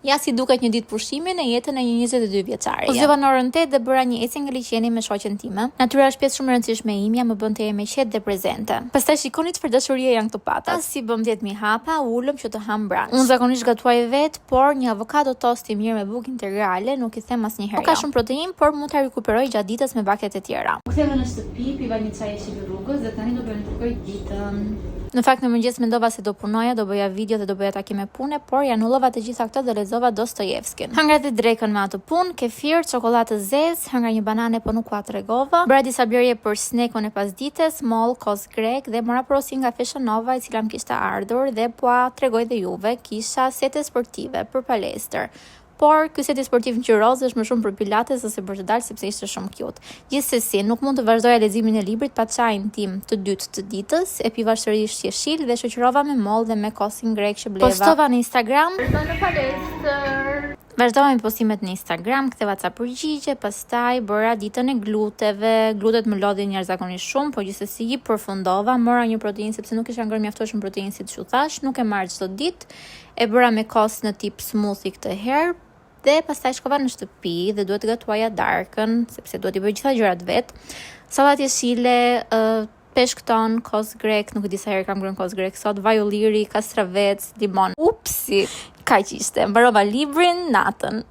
Ja si duket një ditë pushimi në jetën e një 22 vjeçare. U zgjova në orën 8 dhe bëra një ecje nga liçeni me shoqen time. Natyra është pjesë shumë e rëndësishme e imja, më bën të jem e qetë dhe prezente. Pastaj shikoni çfarë dashurie janë këto patat. Si bëm 10.000 hapa, ulëm që të ham brunch. Unë zakonisht gatuaj vet, por një avokado tost i mirë me bukë integrale nuk i them asnjëherë. Ka shumë protein, por mund ta rikuperoj gjatë ditës me baklet e tjera. U ktheva në shtëpi, piva një çaj i rrugës dhe tani do planifikoj ditën. Në fakt në mëngjes mendova se do punoja, do bëja video dhe do bëja takime pune, por janullova të gjitha këto dhe lexova Dostojevskin. Hëngra të drekën me atë punë, kefir, çokoladë zezë, hëngra një banane po nuk ua tregova. Bëra disa blerje për snekun e pasdites, moll, kos grek dhe mora porosi nga Fashion Nova e cila më kishte ardhur dhe po a tregoj dhe juve, kisha sete sportive për palestër. Por ky seti sportiv ngjyroz është më shumë për pilates ose për të dalë sepse ishte shumë cute. Gjithsesi, nuk mund të vazhdoja leximin e librit pa çajin tim të dytë të ditës, e piva sërish jeshil dhe shoqërova me moll dhe me kosin grek që bleva. Postova në Instagram. Vazhdova me postimet në Instagram, ktheva ca përgjigje, pastaj bëra ditën e gluteve. Glutet më lodhin jashtëzakonisht shumë, por gjithsesi i përfundova, mora një proteinë sepse nuk kisha ngrënë mjaftueshëm proteinë si t'ju thash, nuk e marr çdo ditë. E bëra me kos në tip smoothie këtë herë. Dhe pastaj shkova në shtëpi dhe duhet të gatuaja darkën, sepse duhet i bëj gjitha gjërat vet. Sallatë jeshile, peshk ton, kos grek, nuk e di sa herë kam ngrënë kos grek sot, vaj ulliri, kastravec, limon. Upsi, kaq ishte. Mbarova librin natën.